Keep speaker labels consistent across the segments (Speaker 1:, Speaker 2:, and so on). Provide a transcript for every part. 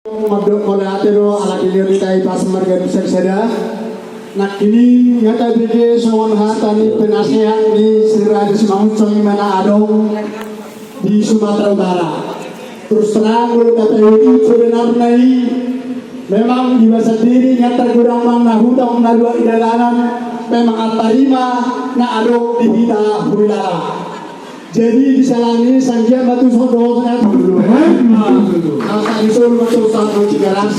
Speaker 1: Mabdok kolatero ala kilio kita ipas marga besar sada. Nak kini ngata bege sawon hatani penasehan di Sri Semangcong mana adong di Sumatera Utara. Terus terang menurut kata ini sebenarnya memang di masa diri nyata kurang mang hutang na dua idalanan memang atarima na adong di kita huilala. Jadi disalami sangkia batu sodo saya dulu. Kalau isul batu satu cigaras.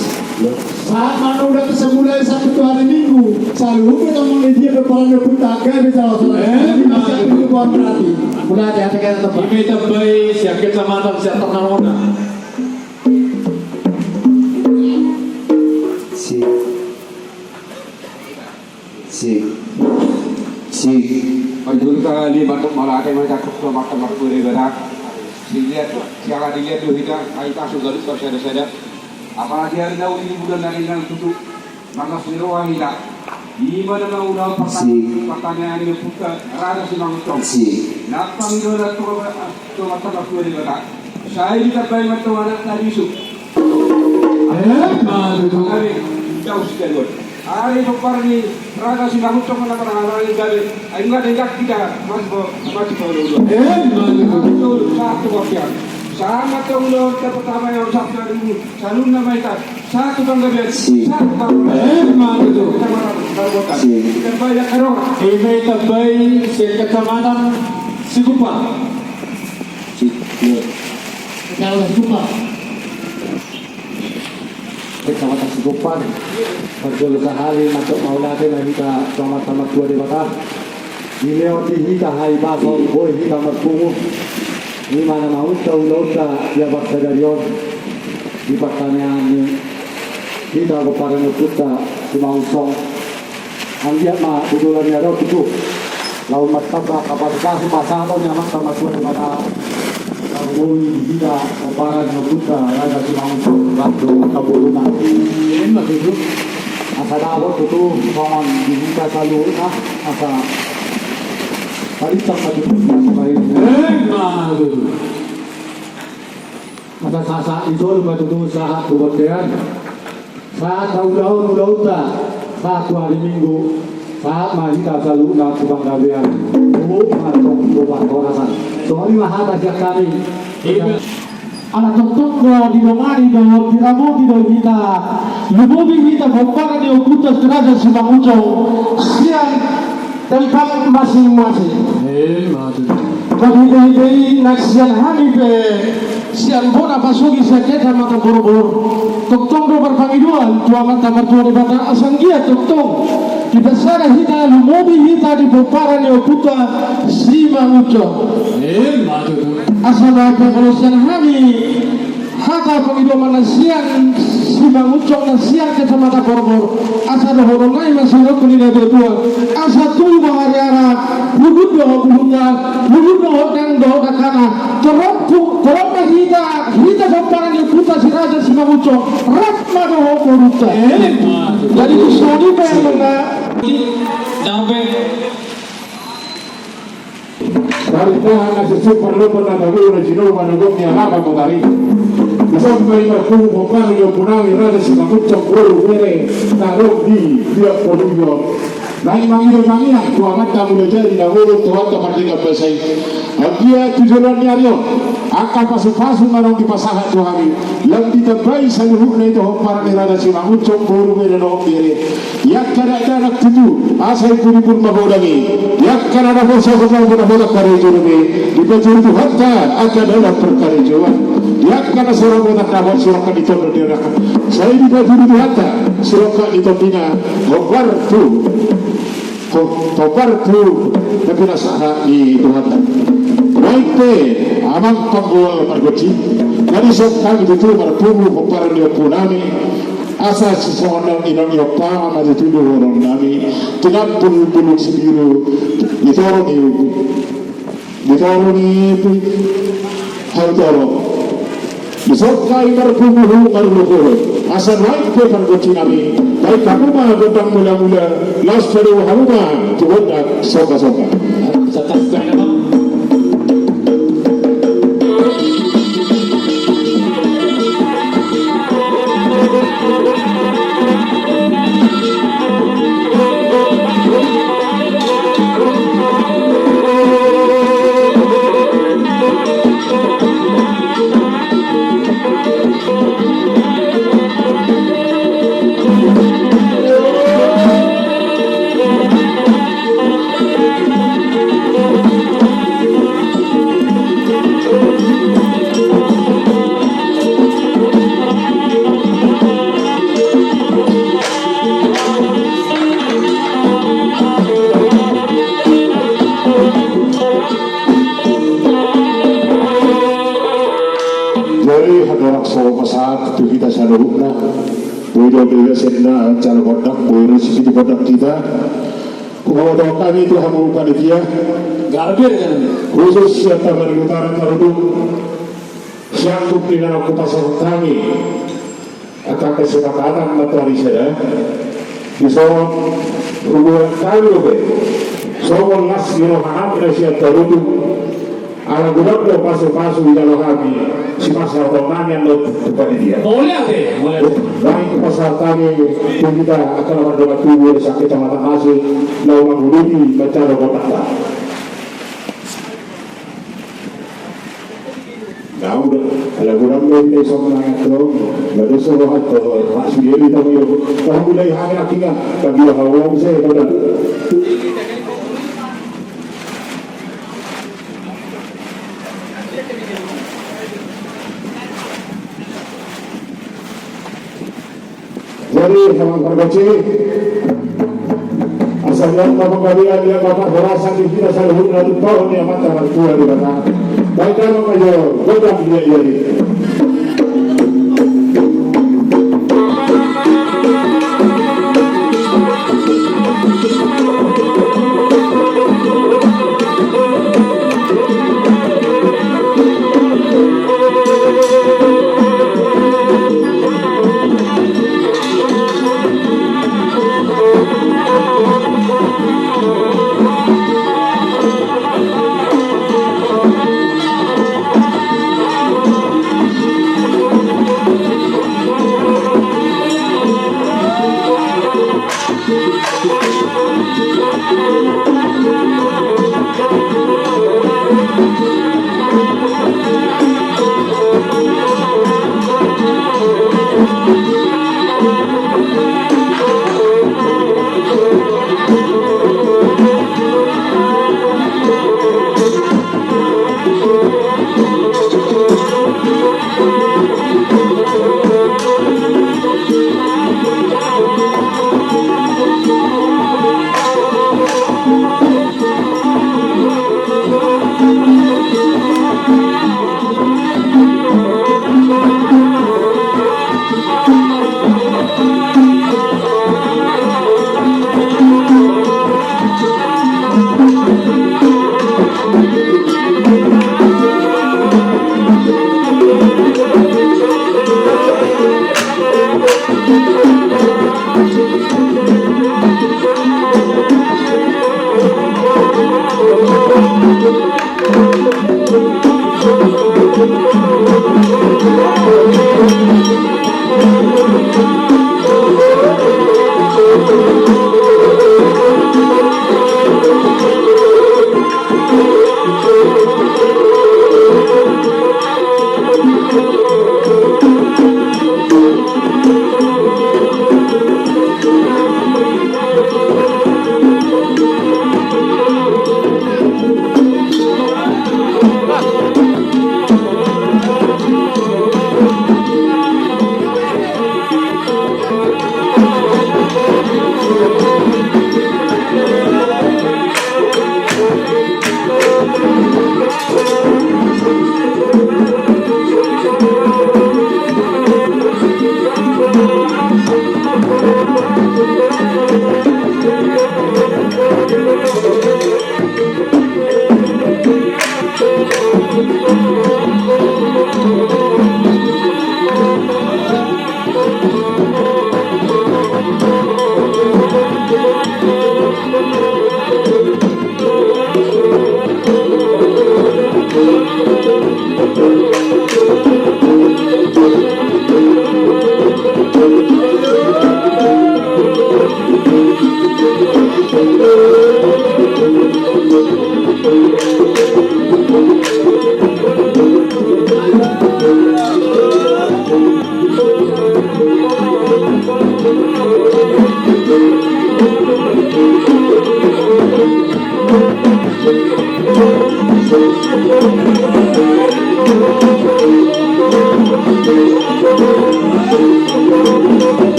Speaker 1: Saat mana udah semulai satu hari Minggu, selalu kita mengaji berperan berputaga di Jawa Tengah. Masa itu buat berarti. Mulai hati-hati kita tempat.
Speaker 2: Ini terbaik siap kecamatan siap Tarnarona.
Speaker 3: Si Pajul kali batuk malah ada macam tu macam puri berak. Dilihat, siapa dilihat tu hidup, aita sudah lupa saya. Apalagi hari dah ini bulan dari yang tutup, maka seluruh hidup. Di mana nak udah pertanyaan ini buka rada si mangkong. Nak panggil tu macam puri berak. Saya kita bayi macam mana tadi su. Hari jauh sekali. Hari peparni raga si mangkong mana hari dari. Enggak dengar kita masih baru dulu. Satu bagian. Sama keulur pertama yang sabtu hari ini. Selalu nama itu satu bangga satu bangga. Itu kita merabokan. Kita banyak kerong.
Speaker 2: Ini terbaik siap kecamatan Sikupa.
Speaker 1: Kalau Sikupa.
Speaker 2: Kecamatan Sikupa. Pajul sehari masuk maulati lagi kita sama-sama dua di kota. Dilewati kita hai basol boy kita merpungu. Di mana mau tahu-tahu ya bakal dari di pertanyaan ini kita kepada kita semau song anjir mah budulan ya roh itu lalu martabak kapasitas masa atau nyaman sama suatu mata lalu kita kepada kita ada semau song waktu kabuluna ini lagi itu asa dapat itu kawan dibuka selalu asa Tadi tak ada baik. Masa sasa itu lepas itu saat kemudian saat tahun saat hari Minggu saat mari kita selalu nak kubang kabian. Masuk kubang kawasan. Soalnya mahal aja kami. Anak tonton di domari do diramo di kita. Lumobi kita bopara di okutas kerja Semang Ucong. Siang tempat masing-masing. Bagi naksian hari pe sian bona pasugi sakit sama tempur-tempur. Toktong do berpangiduan tua mata mertua di bata asanggia toktong. Di besar kita lumobi kita di bopara ni okuta Semang Ucong. Asal apa kalau sian hari haka pengiduan nasian Semang Ucong nasian kecamatan Borbor. Asal horonai masih rukun ini berdua. Asal tu bahari Arab. Lubuk doa buhungan, lubuk doa dan doa kana. Terop kita bapaan yang putar si Raja Semang Ucong. Rahma doa koruta. Jadi kusoni bayar mana? Sampai
Speaker 4: Dari tahan nasi super lupa na tahu na jino manugok niya hapa magari. Sampai berkumpul bukan yang punami Raja Semang Ucong baru mere taruh di dia poluyo. Naik manggil kuamat kamu jadi dahulu Tuhan kemerdekaan bangsa ini. Dia tujuan nyarion, angka pasu-pasu marong di pasangan Tuhan yang ditebai seluruhnya itu para Raja Semang Ucong baru menenok diri. Yang kadang-kadang tuju asal pun mabodangi. Yang kadang-kadang bosan-bosan bola karejo lebih dipecuri Tuhan kan akan ada perkarejoan. Yang kadang seorang botak nabot silakan ditolong dia. Saya dipecuri Tuhan kan silakan ditolongnya. Hobar tu. Topar tu tapi nasaha di Tuhan. Baik te amang panggul margoci. Jadi sekali itu marpumu kopar dia punami. Asa seseorang inang yopama maju tu orang nami. Tidak pun sendiri. Ditoro ni hal toro. Besok kali marpumu marluhur. Asal baik ke margoci nami. Baik kamu mah gotang mula-mula las pada kamu mah coba dah soka-soka. kita saluruna Wido Bega Serina cara kontak boleh resisi di kontak kita Kumawa kami telah mengumumkan dia
Speaker 2: Garbir kan?
Speaker 4: khusus yang tabar utara Tarudung sanggup dengan okupasi kami akan kesepakatan materi saya bisa hubungan kami lebih soal nas gino hanap Indonesia Tarudung ala gudang do pasu-pasu di dalam kami si pasar tonan yang kepada dia
Speaker 2: Boleh deh, boleh.
Speaker 4: baik pasar kami kita akan mendapat tubuh di sakit mata masih lawan hududi baca kota Nah, udah, kalau kurang dari esok menangis terus, nggak ada suruh atau masih dia di tamu itu, kalau mulai hari akhirnya bagi orang saya pada. Jadi sama perbaci, asalnya bapak kalian dia bapak berasa di kita selalu berada tahun yang mata tua di mana. Baik dalam aja, godam dia jadi.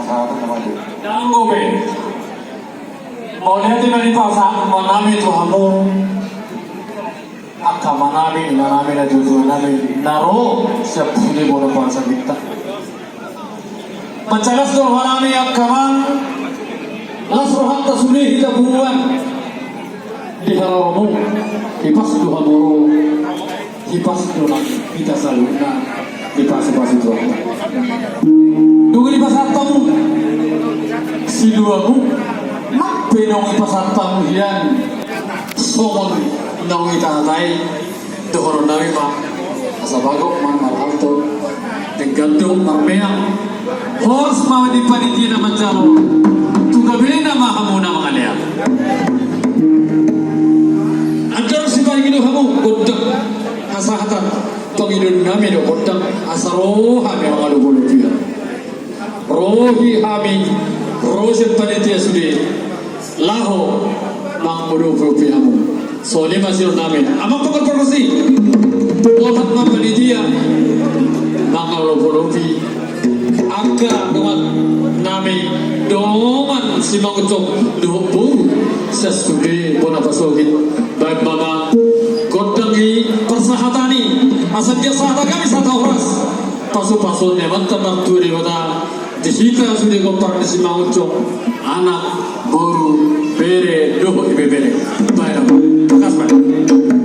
Speaker 3: masyarakat namanya.
Speaker 2: Nanggobe. Boleh di pasar manami tu hamu. Akka manami nanami na jutu nami naro siap sini bola puasa kita. Mencagas tu manami akka man lasrohan tasuni kita buruan di halamu hipas tu hamuru hipas tu kita saluna di pas itu. Dulu di pasar tamu si duamu penong pasar tamu hian somon nong ita tai dohor nawi ma asabagok man malhalto tenggando marmea hors ma di panitia na manjalo tugabena ma hamuna mangalea ajar si pagino hamu goddak asahatan pangidun nami do goddak asaro hami mangalu bolu pia rohi hami rose panitia sude laho mang bodo pia hamu soalnya masih namin. Amak pakar promosi. Otak mapani dia. Mangal lopi. Angka dengan nami doman si mangucok dobu sesudah bona pasogit. Baik mama kodangi persahatani. Asal dia sahata kami satu horas. Pasu-pasunnya mantap waktu di kota. Di situ sudah kompar si mangucok anak boru bere doh ibe bere. Baik. Terima kasih.